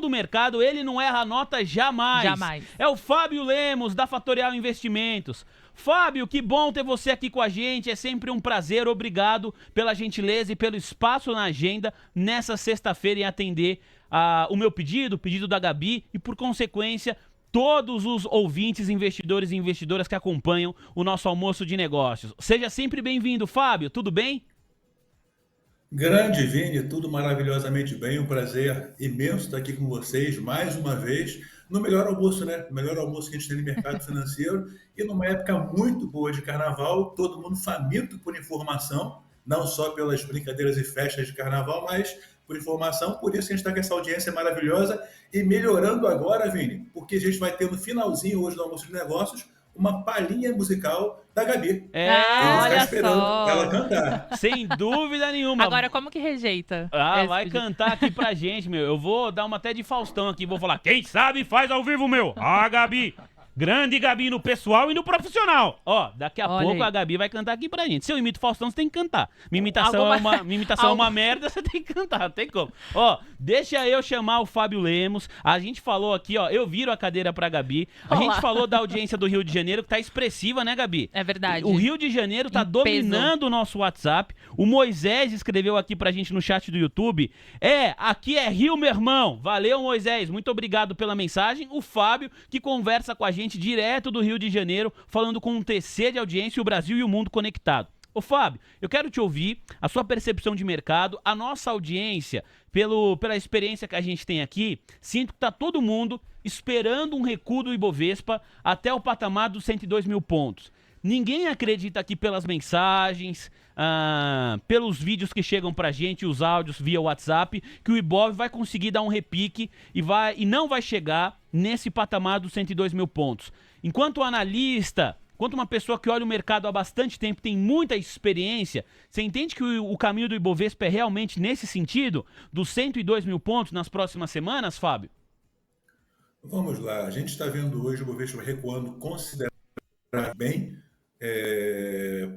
do mercado, ele não erra a nota jamais. Jamais. É o Fábio Lemos, da Fatorial Investimentos. Fábio, que bom ter você aqui com a gente, é sempre um prazer, obrigado pela gentileza e pelo espaço na agenda nessa sexta-feira em atender o meu pedido, o pedido da Gabi e, por consequência, todos os ouvintes, investidores e investidoras que acompanham o nosso almoço de negócios. Seja sempre bem-vindo, Fábio, tudo bem? Grande Vini, tudo maravilhosamente bem, um prazer imenso estar aqui com vocês mais uma vez no melhor almoço, né? O melhor almoço que a gente tem no mercado financeiro e numa época muito boa de carnaval, todo mundo faminto por informação, não só pelas brincadeiras e festas de carnaval, mas por informação, por isso que a gente está com essa audiência maravilhosa e melhorando agora, Vini, porque a gente vai ter no finalzinho hoje do almoço de negócios uma palhinha musical da Gabi. Olha esperando só. ela cantar. Sem dúvida nenhuma. Agora, como que rejeita? esse Vai pedido? cantar aqui pra gente, meu. Eu vou dar uma até de Faustão aqui, vou falar, quem sabe faz ao vivo, meu. Gabi. Grande Gabi no pessoal e no profissional. Daqui a Olha pouco aí. a Gabi vai cantar aqui pra gente. Se eu imito Faustão, você tem que cantar. Minha imitação, minha imitação é uma merda, você tem que cantar, não tem como. Deixa eu chamar o Fábio Lemos. A gente falou aqui, eu viro a cadeira pra Gabi. A Olá. gente falou da audiência do Rio de Janeiro, que tá expressiva, né, Gabi? É verdade. O Rio de Janeiro tá Em peso. dominando o nosso WhatsApp. O Moisés escreveu aqui pra gente no chat do YouTube. Aqui é Rio, meu irmão. Valeu, Moisés. Muito obrigado pela mensagem. O Fábio, que conversa com a gente direto do Rio de Janeiro, falando com um TC de audiência e o Brasil e o mundo conectado. Ô Fábio, eu quero te ouvir, a sua percepção de mercado, a nossa audiência, pela experiência que a gente tem aqui, sinto que tá todo mundo esperando um recuo do Ibovespa até o patamar dos 102 mil pontos. Ninguém acredita aqui pelas mensagens, pelos vídeos que chegam pra gente, os áudios via WhatsApp, que o Ibov vai conseguir dar um repique e não vai chegar nesse patamar dos 102 mil pontos. Enquanto analista, enquanto uma pessoa que olha o mercado há bastante tempo, tem muita experiência, você entende que o caminho do Ibovespa é realmente nesse sentido, dos 102 mil pontos nas próximas semanas, Fábio? Vamos lá, a gente está vendo hoje o Ibovespa recuando consideravelmente bem,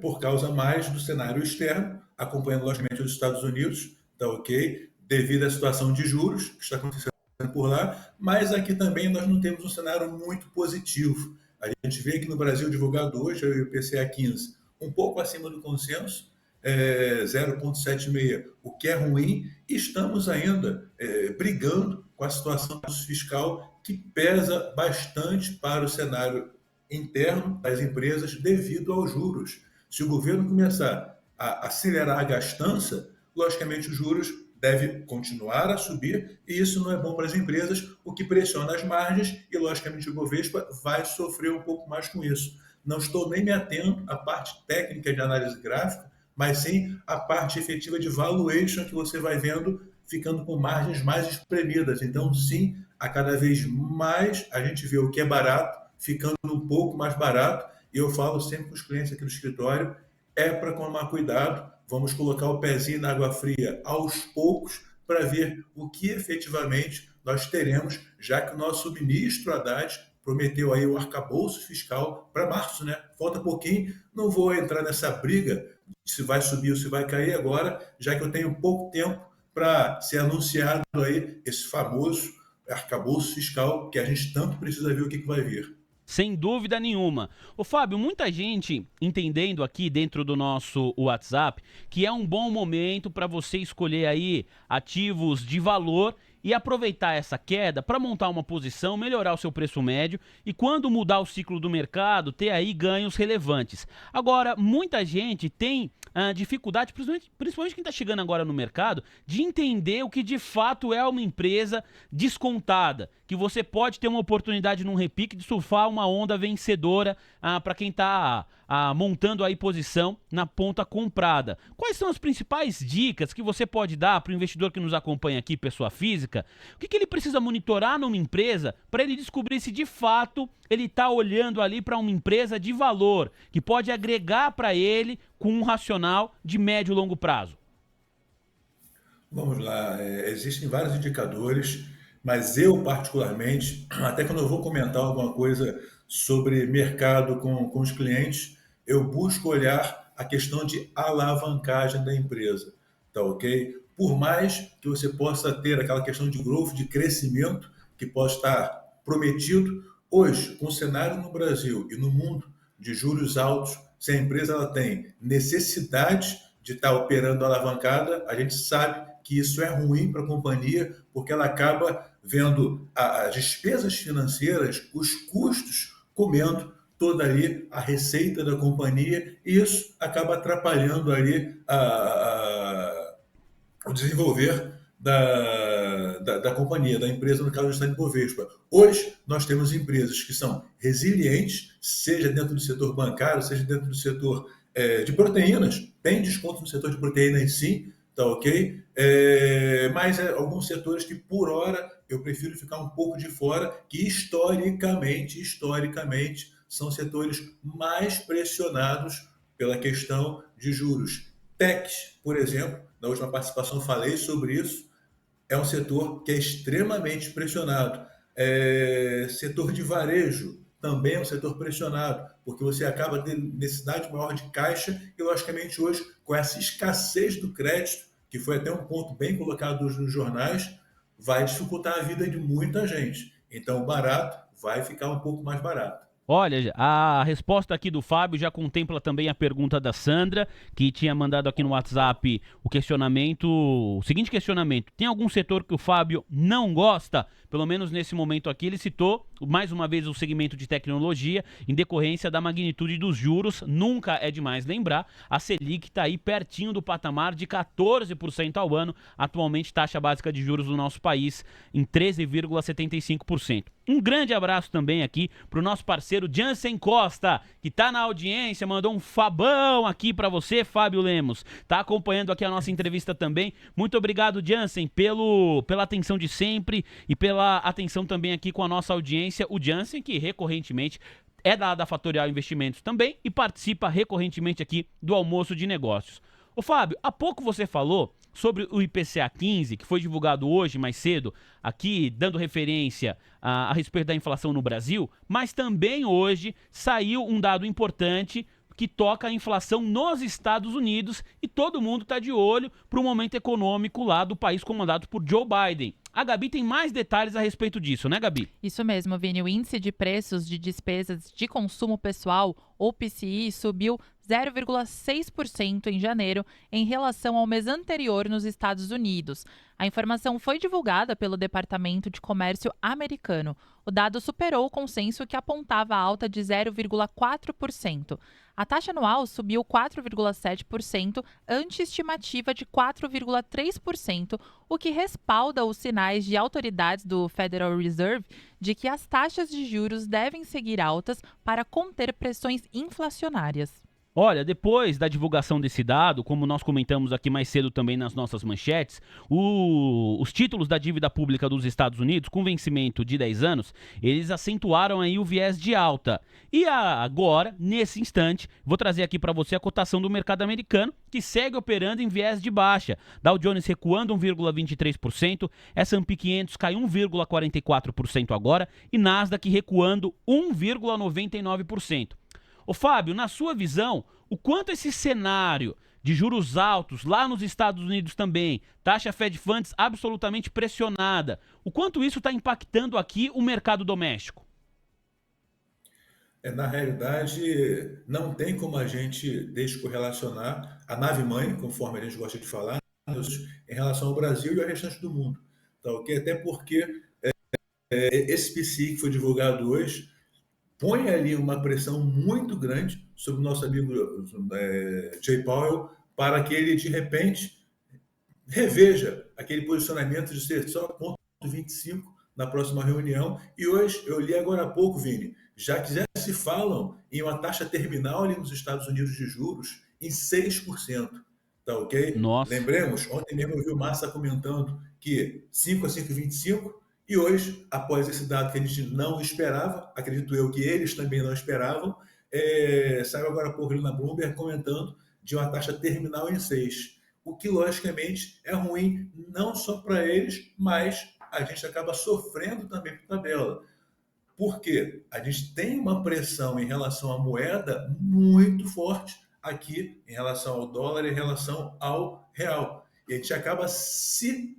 por causa mais do cenário externo, acompanhando logicamente os Estados Unidos, tá ok? Devido à situação de juros que está acontecendo por lá, mas aqui também nós não temos um cenário muito positivo. A gente vê aqui no Brasil divulgado hoje o IPCA 15, um pouco acima do consenso, 0,76, o que é ruim, e estamos ainda brigando com a situação fiscal que pesa bastante para o cenário interno das empresas devido aos juros. Se o governo começar a acelerar a gastança, logicamente os juros devem continuar a subir e isso não é bom para as empresas, o que pressiona as margens e, logicamente, o Bovespa vai sofrer um pouco mais com isso. Não estou nem me atento à parte técnica de análise gráfica, mas sim à parte efetiva de valuation que você vai vendo ficando com margens mais espremidas. Então, sim, a cada vez mais a gente vê o que é barato ficando um pouco mais barato, e eu falo sempre com os clientes aqui do escritório, para tomar cuidado, vamos colocar o pezinho na água fria aos poucos para ver o que efetivamente nós teremos, já que o nosso ministro Haddad prometeu aí o arcabouço fiscal para março, né? Falta pouquinho, não vou entrar nessa briga se vai subir ou se vai cair agora, já que eu tenho pouco tempo para ser anunciado aí esse famoso arcabouço fiscal que a gente tanto precisa ver o que vai vir. Sem dúvida nenhuma. Ô Fábio, muita gente entendendo aqui dentro do nosso WhatsApp que é um bom momento para você escolher aí ativos de valor e aproveitar essa queda para montar uma posição, melhorar o seu preço médio e quando mudar o ciclo do mercado, ter aí ganhos relevantes. Agora, muita gente tem dificuldade, principalmente quem está chegando agora no mercado, de entender o que de fato é uma empresa descontada, que você pode ter uma oportunidade num repique de surfar uma onda vencedora para quem está montando aí posição na ponta comprada. Quais são as principais dicas que você pode dar para o investidor que nos acompanha aqui, pessoa física? O que ele precisa monitorar numa empresa para ele descobrir se de fato ele está olhando ali para uma empresa de valor, que pode agregar para ele com um racional de médio e longo prazo? Vamos lá, existem vários indicadores, mas eu particularmente, até quando eu vou comentar alguma coisa sobre mercado com os clientes, eu busco olhar a questão de alavancagem da empresa, tá ok? por mais que você possa ter aquela questão de growth, de crescimento, que pode estar prometido, hoje, com o cenário no Brasil e no mundo de juros altos, se a empresa ela tem necessidade de estar operando alavancada, a gente sabe que isso é ruim para a companhia, porque ela acaba vendo as despesas financeiras, os custos comendo toda ali a receita da companhia, e isso acaba atrapalhando ali o desenvolver da companhia, da empresa, no caso do Estado Ibovespa. Hoje, nós temos empresas que são resilientes, seja dentro do setor bancário, seja dentro do setor de proteínas, tem desconto no setor de proteínas sim, tá ok? Mas alguns setores que, por hora, eu prefiro ficar um pouco de fora, que historicamente, são setores mais pressionados pela questão de juros. Techs, por exemplo, na última participação falei sobre isso, é um setor que é extremamente pressionado. Setor de varejo também é um setor pressionado, porque você acaba tendo necessidade maior de caixa e, logicamente, hoje, com essa escassez do crédito, que foi até um ponto bem colocado nos jornais, vai dificultar a vida de muita gente. Então, o barato vai ficar um pouco mais barato. Olha, a resposta aqui do Fábio já contempla também a pergunta da Sandra, que tinha mandado aqui no WhatsApp o seguinte questionamento: tem algum setor que o Fábio não gosta? Pelo menos nesse momento aqui ele citou mais uma vez o segmento de tecnologia, em decorrência da magnitude dos juros. Nunca é demais lembrar, a Selic está aí pertinho do patamar de 14% ao ano, atualmente taxa básica de juros do nosso país em 13,75%. Um grande abraço também aqui para o nosso parceiro Jansen Costa, que está na audiência, mandou um fabão aqui para você, Fábio Lemos. Está acompanhando aqui a nossa entrevista também. Muito obrigado, Jansen, pela atenção de sempre e pela atenção também aqui com a nossa audiência. O Jansen, que recorrentemente é da Fatorial Investimentos também e participa recorrentemente aqui do Almoço de Negócios. Ô Fábio, há pouco você falou sobre o IPCA 15, que foi divulgado hoje, mais cedo, aqui dando referência a respeito da inflação no Brasil, mas também hoje saiu um dado importante que toca a inflação nos Estados Unidos e todo mundo está de olho para o momento econômico lá do país comandado por Joe Biden. A Gabi tem mais detalhes a respeito disso, né, Gabi? Isso mesmo, Vini. O índice de preços de despesas de consumo pessoal, ou PCI, subiu 0,6% em janeiro em relação ao mês anterior nos Estados Unidos. A informação foi divulgada pelo Departamento de Comércio americano. O dado superou o consenso que apontava alta de 0,4%. A taxa anual subiu 4,7% ante estimativa de 4,3%, o que respalda os sinais de autoridades do Federal Reserve de que as taxas de juros devem seguir altas para conter pressões inflacionárias. Olha, depois da divulgação desse dado, como nós comentamos aqui mais cedo também nas nossas manchetes, os títulos da dívida pública dos Estados Unidos, com vencimento de 10 anos, eles acentuaram aí o viés de alta. E agora, nesse instante, vou trazer aqui para você a cotação do mercado americano, que segue operando em viés de baixa. Dow Jones recuando 1,23%, S&P 500 cai 1,44% agora e Nasdaq recuando 1,99%. Ô Fábio, na sua visão, o quanto esse cenário de juros altos lá nos Estados Unidos também, taxa Fed Funds absolutamente pressionada, o quanto isso está impactando aqui o mercado doméstico? Na realidade, não tem como a gente descorrelacionar a nave-mãe, conforme a gente gosta de falar, em relação ao Brasil e ao restante do mundo. Tá, okay? Até porque esse PCI que foi divulgado hoje põe ali uma pressão muito grande sobre o nosso amigo Jay Powell para que ele, de repente, reveja aquele posicionamento de ser só 0,25 na próxima reunião. E hoje, eu li agora há pouco, Vini, já se falam em uma taxa terminal ali nos Estados Unidos de juros em 6%. Tá ok? Nossa. Lembremos, ontem mesmo eu vi o Massa comentando que 5 a 5,25%. E hoje, após esse dado que a gente não esperava, acredito eu que eles também não esperavam, saiu agora há pouco ali na Bloomberg comentando de uma taxa terminal em 6%. O que, logicamente, é ruim não só para eles, mas a gente acaba sofrendo também por tabela. Por quê? A gente tem uma pressão em relação à moeda muito forte aqui, em relação ao dólar, em relação ao real. E a gente acaba se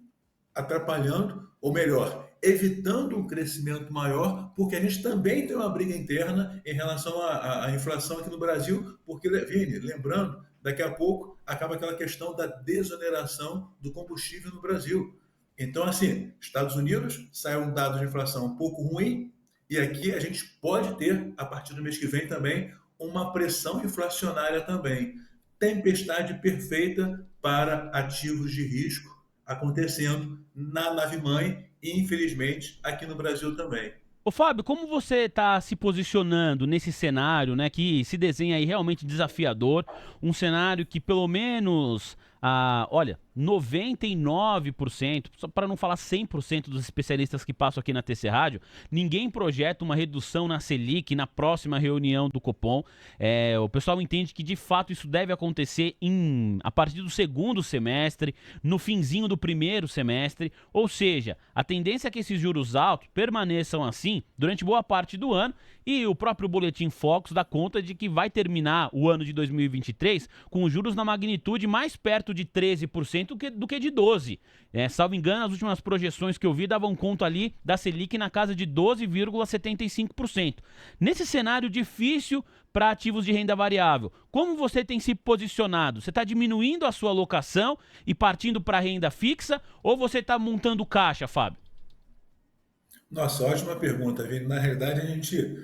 atrapalhando, ou melhor, evitando um crescimento maior, porque a gente também tem uma briga interna em relação à inflação aqui no Brasil, porque, Vini, lembrando, daqui a pouco acaba aquela questão da desoneração do combustível no Brasil. Então, assim, Estados Unidos saiu um dado de inflação um pouco ruim, e aqui a gente pode ter, a partir do mês que vem também, uma pressão inflacionária também. Tempestade perfeita para ativos de risco acontecendo na nave-mãe e, infelizmente, aqui no Brasil também. Ô Fábio, como você está se posicionando nesse cenário, né, que se desenha aí realmente desafiador, um cenário que pelo menos, olha, 99%, só para não falar 100% dos especialistas que passam aqui na TC Rádio, ninguém projeta uma redução na Selic na próxima reunião do Copom. O pessoal entende que de fato isso deve acontecer a partir do segundo semestre, no finzinho do primeiro semestre, ou seja, a tendência é que esses juros altos permaneçam assim durante boa parte do ano, e o próprio Boletim Focus dá conta de que vai terminar o ano de 2023 com juros na magnitude mais perto de 13% do que de 12%. Salvo engano, as últimas projeções que eu vi davam conta ali da Selic na casa de 12,75%. Nesse cenário difícil para ativos de renda variável, como você tem se posicionado? Você está diminuindo a sua alocação e partindo para a renda fixa, ou você está montando caixa, Fábio? Nossa, ótima pergunta, Vini. Na realidade, a gente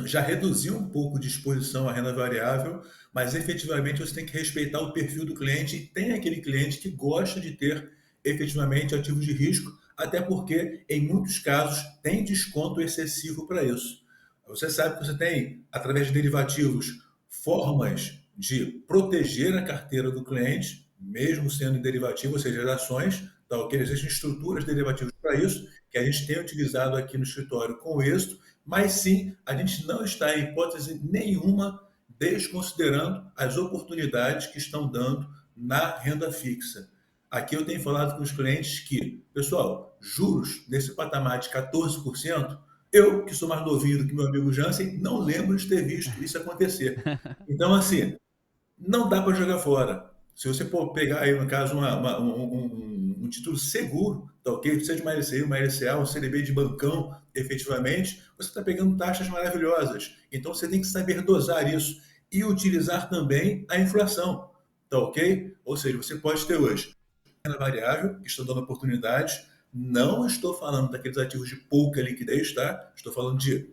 já reduziu um pouco de exposição à renda variável, mas efetivamente você tem que respeitar o perfil do cliente, e tem aquele cliente que gosta de ter efetivamente ativos de risco, até porque em muitos casos tem desconto excessivo para isso. Você sabe que você tem, através de derivativos, formas de proteger a carteira do cliente, mesmo sendo em derivativo, ou seja, as ações, tá, ok? Existem estruturas derivativas para isso, que a gente tem utilizado aqui no escritório com êxito, mas sim, a gente não está em hipótese nenhuma desconsiderando as oportunidades que estão dando na renda fixa. Aqui eu tenho falado com os clientes que, pessoal, juros nesse patamar de 14%, eu, que sou mais novinho do que meu amigo Jansen, não lembro de ter visto isso acontecer. Então, assim, não dá para jogar fora. Se você for pegar aí, no caso, um título seguro, tá ok? Seja uma LCI, uma LCA, um CDB de bancão, efetivamente, você está pegando taxas maravilhosas. Então, você tem que saber dosar isso e utilizar também a inflação, tá ok? Ou seja, você pode ter hoje renda variável, que estão dando oportunidades. Não estou falando daqueles ativos de pouca liquidez, tá? Estou falando de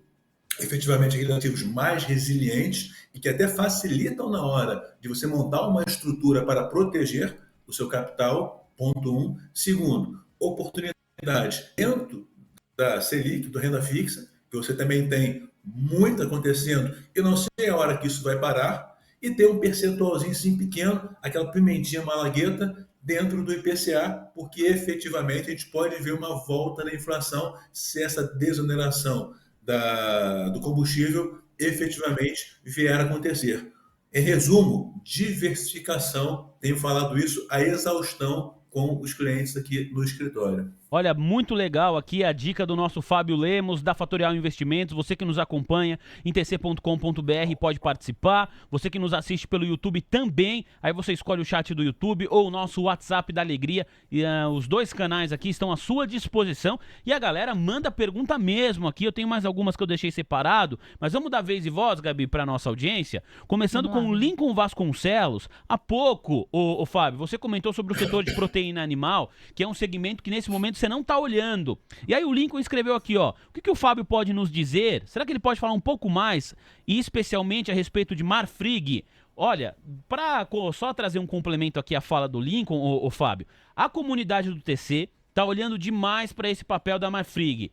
efetivamente aqueles ativos mais resilientes e que até facilitam na hora de você montar uma estrutura para proteger o seu capital, ponto 1. Segundo, oportunidades dentro da Selic, do renda fixa, que você também tem muito acontecendo e não sei a hora que isso vai parar, e ter um percentualzinho assim pequeno, aquela pimentinha malagueta dentro do IPCA, porque efetivamente a gente pode ver uma volta na inflação se essa desoneração do combustível efetivamente vier a acontecer. Em resumo, diversificação, tenho falado isso a exaustão com os clientes aqui no escritório. Olha, muito legal aqui a dica do nosso Fábio Lemos, da Fatorial Investimentos. Você que nos acompanha em tc.com.br pode participar. Você que nos assiste pelo YouTube também. Aí você escolhe o chat do YouTube ou o nosso WhatsApp da Alegria. E os dois canais aqui estão à sua disposição. E a galera manda pergunta mesmo aqui. Eu tenho mais algumas que eu deixei separado. Mas vamos dar vez e voz, Gabi, para nossa audiência. Começando com o Lincoln Vasconcelos. Há pouco, o Fábio, você comentou sobre o setor de proteína animal, que é um segmento que nesse momento você não está olhando. E aí o Lincoln escreveu aqui, ó, o que o Fábio pode nos dizer? Será que ele pode falar um pouco mais, e especialmente a respeito de Marfrig? Olha, para só trazer um complemento aqui à fala do Lincoln, o Fábio, a comunidade do TC está olhando demais para esse papel da Marfrig.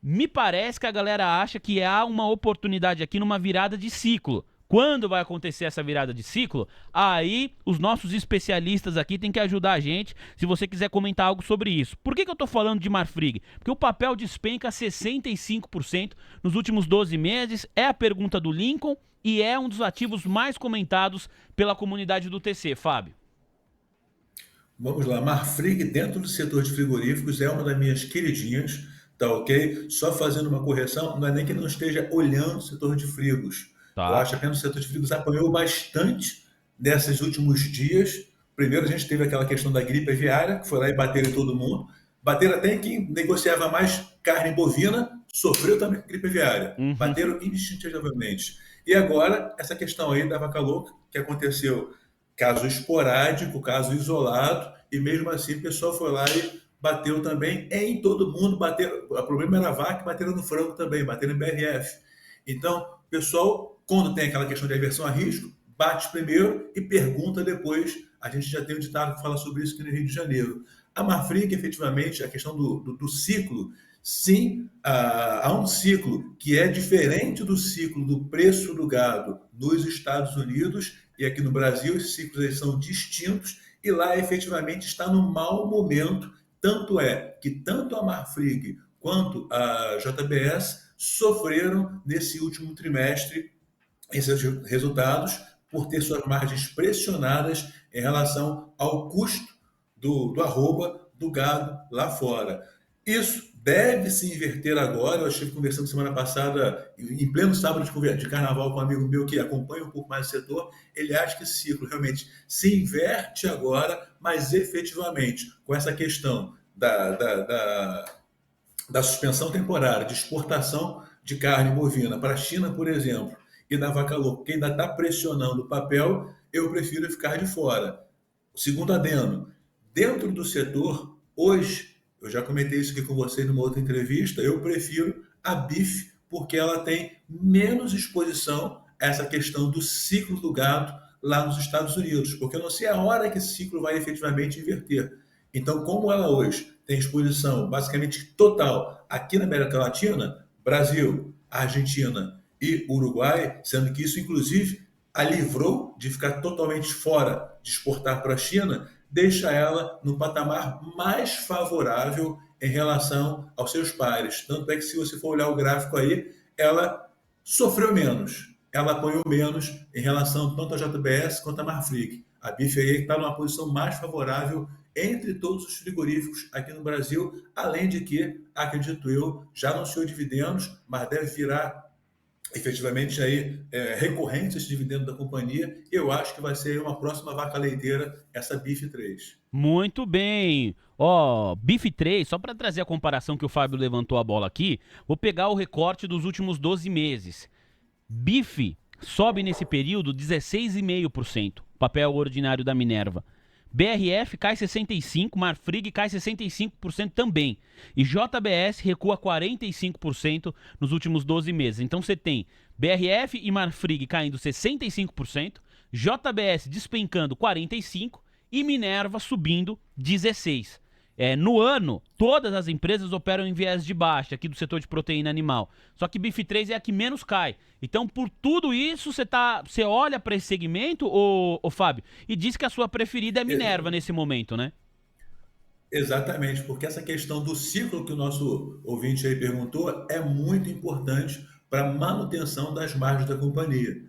Me parece que a galera acha que há uma oportunidade aqui numa virada de ciclo. Quando vai acontecer essa virada de ciclo? Aí os nossos especialistas aqui têm que ajudar a gente, se você quiser comentar algo sobre isso. Por que eu estou falando de Marfrig? Porque o papel despenca 65% nos últimos 12 meses, é a pergunta do Lincoln e é um dos ativos mais comentados pela comunidade do TC, Fábio. Vamos lá, Marfrig dentro do setor de frigoríficos é uma das minhas queridinhas, tá ok? Só fazendo uma correção, não é nem que ele não esteja olhando o setor de frigos. Tá. Eu acho apenas que o setor de frigos apanhou bastante nesses últimos dias, Primeiro a gente teve aquela questão da gripe aviária, que foi lá e bateram em todo mundo. Bateram até em quem negociava mais carne bovina, sofreu também gripe aviária. Bateram indistintivamente. E agora, essa questão aí da vaca louca, que aconteceu caso esporádico, caso isolado, e mesmo assim o pessoal foi lá e bateu também em todo mundo. Bateram, o problema era a vaca, bateram no frango também, bateram em BRF. Então, o pessoal, quando tem aquela questão de aversão a risco, bate primeiro e pergunta depois. A gente já tem um ditado que fala sobre isso aqui no Rio de Janeiro. A Marfrig, efetivamente, a questão do ciclo, sim, há um ciclo que é diferente do ciclo do preço do gado nos Estados Unidos, e aqui no Brasil esses ciclos eles são distintos, e lá efetivamente está no mau momento. Tanto é que tanto a Marfrig quanto a JBS sofreram nesse último trimestre esses resultados por ter suas margens pressionadas em relação ao custo do arroba do gado lá fora. Isso deve se inverter agora. Eu estive conversando semana passada, em pleno sábado de carnaval, com um amigo meu que acompanha um pouco mais o setor. Ele acha que esse ciclo realmente se inverte agora, mas efetivamente, com essa questão da suspensão temporária de exportação de carne bovina para a China, por exemplo, e da vaca louca, que ainda está pressionando o papel, eu prefiro ficar de fora. Segundo adendo, dentro do setor, hoje, eu já comentei isso aqui com vocês numa outra entrevista, eu prefiro a BIF porque ela tem menos exposição a essa questão do ciclo do gado lá nos Estados Unidos, porque eu não sei a hora que esse ciclo vai efetivamente inverter. Então, como ela hoje tem exposição basicamente total aqui na América Latina, Brasil, Argentina e Uruguai, sendo que isso, inclusive, a livrou de ficar totalmente fora de exportar para a China, deixa ela no patamar mais favorável em relação aos seus pares. Tanto é que, se você for olhar o gráfico aí, ela sofreu menos, ela apanhou menos em relação tanto à JBS quanto à Marfrig. A BIF aí está numa posição mais favorável entre todos os frigoríficos aqui no Brasil, além de que, acredito eu, já anunciou dividendos, mas deve virar efetivamente aí recorrente esse dividendo da companhia. Eu acho que vai ser uma próxima vaca leiteira, essa BIF 3. Muito bem. BIF 3, só para trazer a comparação que o Fábio levantou a bola aqui, vou pegar o recorte dos últimos 12 meses. BIF sobe nesse período 16,5%, papel ordinário da Minerva. BRF cai 65%, Marfrig cai 65% também. E JBS recua 45% nos últimos 12 meses. Então você tem BRF e Marfrig caindo 65%, JBS despencando 45% e Minerva subindo 16%. No ano, todas as empresas operam em viés de baixa aqui do setor de proteína animal. Só que BIF 3 é a que menos cai. Então, por tudo isso, você olha para esse segmento, ô Fábio, e diz que a sua preferida é Minerva nesse momento, né? Exatamente, porque essa questão do ciclo que o nosso ouvinte aí perguntou é muito importante para a manutenção das margens da companhia.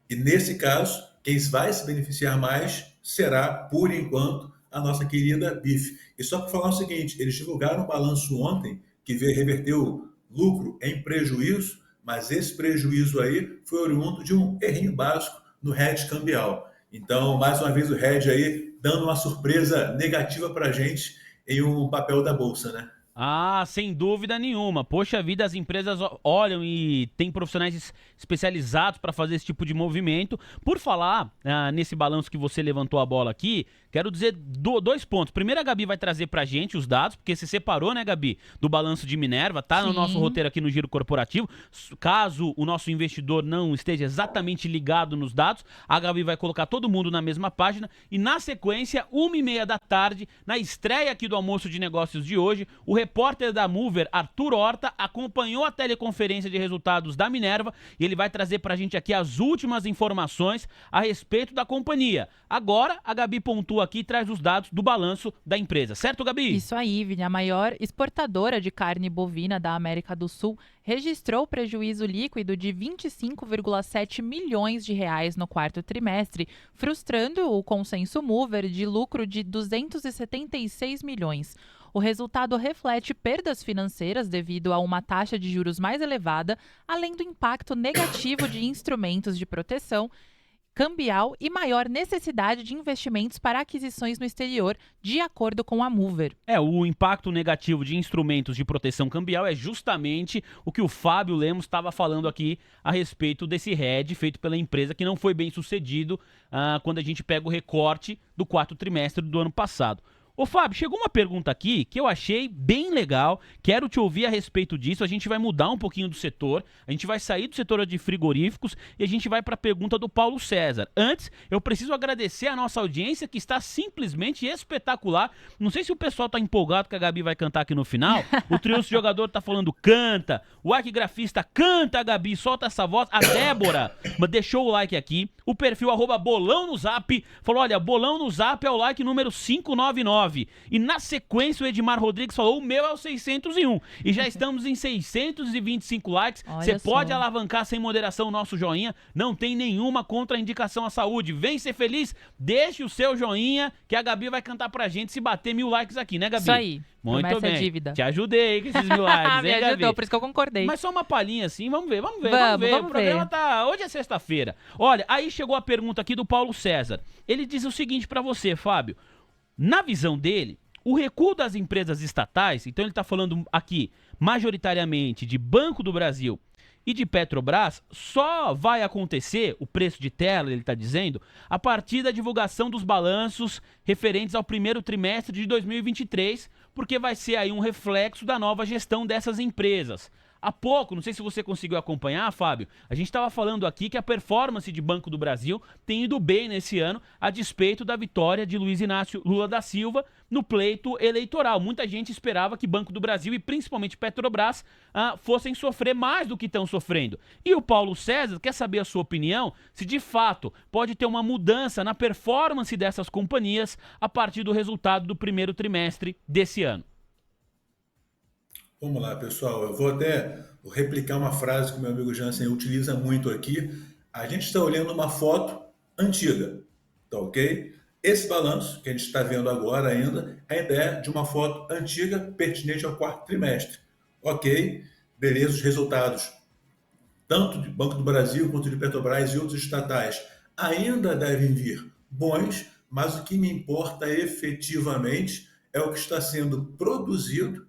E nesse caso, quem vai se beneficiar mais será, por enquanto, a nossa querida BIF. E só para falar o seguinte, eles divulgaram um balanço ontem que reverteu lucro em prejuízo, mas esse prejuízo aí foi oriundo de um errinho básico no hedge cambial. Então, mais uma vez, o hedge aí dando uma surpresa negativa para a gente em um papel da Bolsa, né? Ah, sem dúvida nenhuma. Poxa vida, as empresas olham e tem profissionais especializados para fazer esse tipo de movimento. Por falar nesse balanço que você levantou a bola aqui, quero dizer dois pontos. Primeiro, a Gabi vai trazer pra gente os dados, porque você separou, né, Gabi, do balanço de Minerva, tá? Sim. No nosso roteiro aqui no Giro Corporativo. Caso o nosso investidor não esteja exatamente ligado nos dados, a Gabi vai colocar todo mundo na mesma página e, na sequência, 1h30 da tarde, na estreia aqui do Almoço de Negócios de hoje, o repórter da Mover, Arthur Horta, acompanhou a teleconferência de resultados da Minerva e ele vai trazer pra gente aqui as últimas informações a respeito da companhia. Agora, a Gabi pontua aqui e traz os dados do balanço da empresa. Certo, Gabi? Isso aí, Vini. A maior exportadora de carne bovina da América do Sul registrou prejuízo líquido de 25,7 milhões de reais no quarto trimestre, frustrando o consenso Mover de lucro de 276 milhões. O resultado reflete perdas financeiras devido a uma taxa de juros mais elevada, além do impacto negativo de instrumentos de proteção cambial e maior necessidade de investimentos para aquisições no exterior, de acordo com a Mover. O impacto negativo de instrumentos de proteção cambial é justamente o que o Fábio Lemos estava falando aqui a respeito desse hedge feito pela empresa que não foi bem sucedido quando a gente pega o recorte do quarto trimestre do ano passado. Ô Fábio, chegou uma pergunta aqui que eu achei bem legal, quero te ouvir a respeito disso, a gente vai mudar um pouquinho do setor, a gente vai sair do setor de frigoríficos e a gente vai para a pergunta do Paulo César. Antes, eu preciso agradecer a nossa audiência que está simplesmente espetacular, não sei se o pessoal está empolgado que a Gabi vai cantar aqui no final, o trio jogador está falando canta, o arquigrafista canta, Gabi, solta essa voz, a Débora deixou o like aqui, o perfil @bolão no zap falou, olha, bolão no zap é o like número 599. E na sequência o Edmar Rodrigues falou, o meu é o 601. E já estamos em 625 likes. Você pode alavancar sem moderação o nosso joinha. Não tem nenhuma contraindicação à saúde. Vem ser feliz, deixe o seu joinha que a Gabi vai cantar pra gente se bater 1000 likes aqui, né, Gabi? Isso aí. Muito bem. Dívida. Te ajudei com esses 1000 likes, Me hein, Gabi? ajudou, por isso que eu concordei. Mas só uma palhinha assim, vamos ver. Vamos O programa tá... Hoje é sexta-feira. Olha, aí chegou a pergunta aqui do Paulo César. Ele diz o seguinte pra você, Fábio. Na visão dele, o recuo das empresas estatais, então ele está falando aqui majoritariamente de Banco do Brasil e de Petrobras, só vai acontecer, o preço de tela, ele está dizendo, a partir da divulgação dos balanços referentes ao primeiro trimestre de 2023, porque vai ser aí um reflexo da nova gestão dessas empresas. Há pouco, não sei se você conseguiu acompanhar, Fábio, a gente estava falando aqui que a performance de Banco do Brasil tem ido bem nesse ano, a despeito da vitória de Luiz Inácio Lula da Silva no pleito eleitoral. Muita gente esperava que Banco do Brasil e principalmente Petrobras fossem sofrer mais do que estão sofrendo. E o Paulo César quer saber a sua opinião, se de fato pode ter uma mudança na performance dessas companhias a partir do resultado do primeiro trimestre desse ano. Vamos lá, pessoal. Eu vou até replicar uma frase que o meu amigo Jansen utiliza muito aqui. A gente está olhando uma foto antiga, tá ok? Esse balanço que a gente está vendo agora ainda é de uma foto antiga pertinente ao quarto trimestre. Ok, beleza, os resultados, tanto de Banco do Brasil quanto de Petrobras e outros estatais, ainda devem vir bons, mas o que me importa efetivamente é o que está sendo produzido.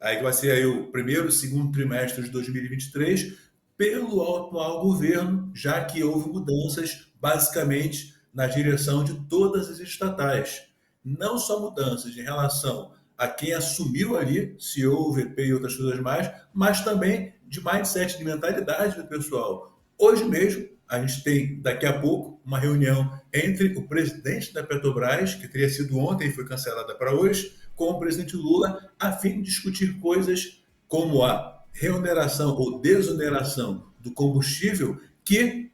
Aí vai ser aí o primeiro e segundo trimestre de 2023 pelo atual governo, já que houve mudanças basicamente na direção de todas as estatais. Não só mudanças em relação a quem assumiu ali, CEO, VP e outras coisas mais, mas também de mindset, de mentalidade do pessoal. Hoje mesmo, a gente tem, daqui a pouco, uma reunião entre o presidente da Petrobras, que teria sido ontem e foi cancelada para hoje, com o presidente Lula, a fim de discutir coisas como a reoneração ou desoneração do combustível, que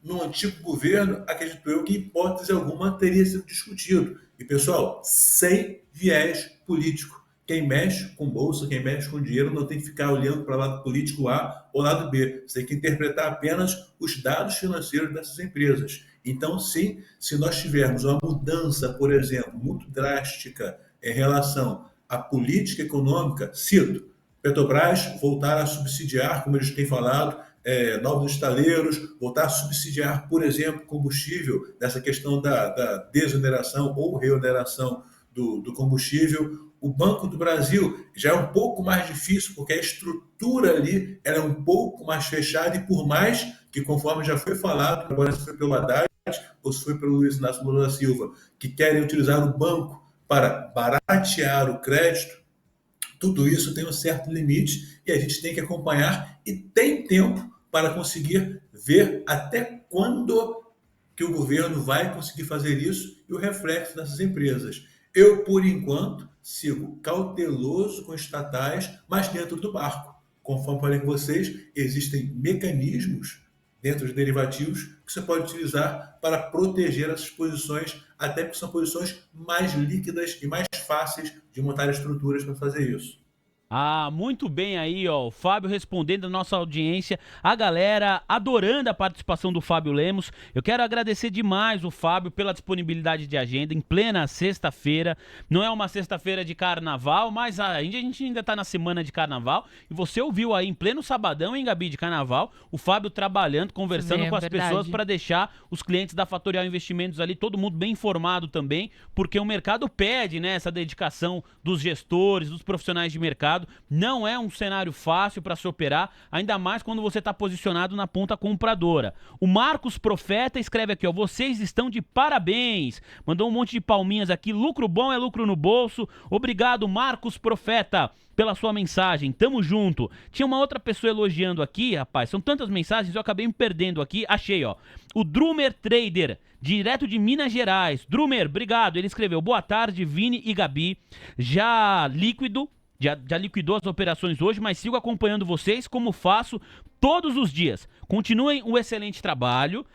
no antigo governo, acredito eu que em hipótese alguma teria sido discutido. E, pessoal, sem viés político. Quem mexe com bolsa, quem mexe com dinheiro, não tem que ficar olhando para o lado político A ou lado B. Você tem que interpretar apenas os dados financeiros dessas empresas. Então, sim, se nós tivermos uma mudança, por exemplo, muito drástica em relação à política econômica, cito, Petrobras voltar a subsidiar, como eles têm falado, novos estaleiros, voltar a subsidiar, por exemplo, combustível, nessa questão da desoneração ou reoneração do combustível. O Banco do Brasil já é um pouco mais difícil, porque a estrutura ali era um pouco mais fechada e por mais que, conforme já foi falado, agora se foi pelo Haddad ou se foi pelo Luiz Inácio Lula da Silva, que querem utilizar o banco para baratear o crédito, tudo isso tem um certo limite e a gente tem que acompanhar e tem tempo para conseguir ver até quando que o governo vai conseguir fazer isso e o reflexo dessas empresas. Eu, por enquanto, sigo cauteloso com estatais, mas dentro do barco. Conforme falei com vocês, existem mecanismos dentro de derivativos que você pode utilizar para proteger essas posições, até porque são posições mais líquidas e mais fáceis de montar estruturas para fazer isso. Ah, muito bem aí, ó, o Fábio respondendo a nossa audiência, a galera adorando a participação do Fábio Lemos. Eu quero agradecer demais o Fábio pela disponibilidade de agenda em plena sexta-feira. Não é uma sexta-feira de carnaval, mas a gente ainda tá na semana de carnaval. E você ouviu aí em pleno sabadão, hein, Gabi, de carnaval, o Fábio trabalhando, conversando com as pessoas para deixar os clientes da Fatorial Investimentos ali, todo mundo bem informado também, porque o mercado pede, né, essa dedicação dos gestores, dos profissionais de mercado. Não é um cenário fácil para se operar, ainda mais quando você está posicionado na ponta compradora. O Marcos Profeta escreve aqui, ó, vocês estão de parabéns. Mandou um monte de palminhas aqui, lucro bom é lucro no bolso. Obrigado, Marcos Profeta, pela sua mensagem, tamo junto. Tinha uma outra pessoa elogiando aqui, rapaz, são tantas mensagens, eu acabei me perdendo aqui. Achei, ó, o Drumer Trader, direto de Minas Gerais. Drumer, obrigado, ele escreveu, boa tarde, Vini e Gabi, já liquidou as operações hoje, mas sigo acompanhando vocês como faço todos os dias. Continuem o excelente trabalho.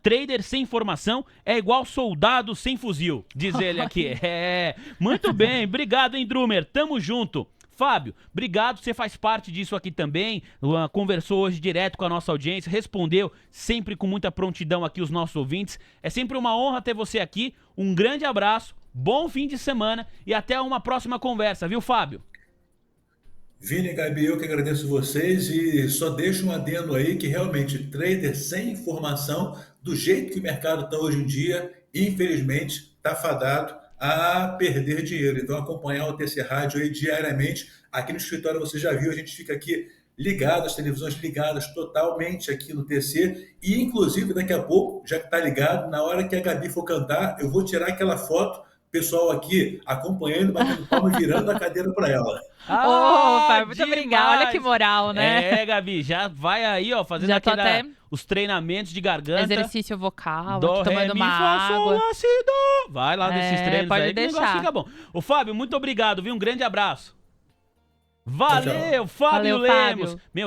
Trader sem formação é igual soldado sem fuzil, diz ele aqui. Muito bem, obrigado, hein, Drumer, tamo junto. Fábio, obrigado, você faz parte disso aqui também, conversou hoje direto com a nossa audiência, respondeu sempre com muita prontidão aqui os nossos ouvintes. É sempre uma honra ter você aqui, um grande abraço, bom fim de semana e até uma próxima conversa, viu, Fábio? Vini e Gabi, eu que agradeço vocês e só deixo um adendo aí que realmente trader sem informação, do jeito que o mercado está hoje em dia, infelizmente está fadado a perder dinheiro. Então acompanhar o TC Rádio aí diariamente. Aqui no escritório você já viu, a gente fica aqui ligado, as televisões ligadas totalmente aqui no TC e inclusive daqui a pouco, já que está ligado, na hora que a Gabi for cantar, eu vou tirar aquela foto, pessoal aqui acompanhando, batendo palma e virando a cadeira para ela. Opa, muito obrigada. Olha que moral, né? Gabi, já vai aí, ó, fazendo os treinamentos de garganta. Exercício vocal, Dó, tomando ré, mi, uma fá, sol, água. lá, si, dó. Vai lá nesses treinos pode aí que o negócio fica bom. Ô, Fábio, muito obrigado, viu? Um grande abraço. Valeu, Valeu, Fábio Lemos. Fábio. Meu,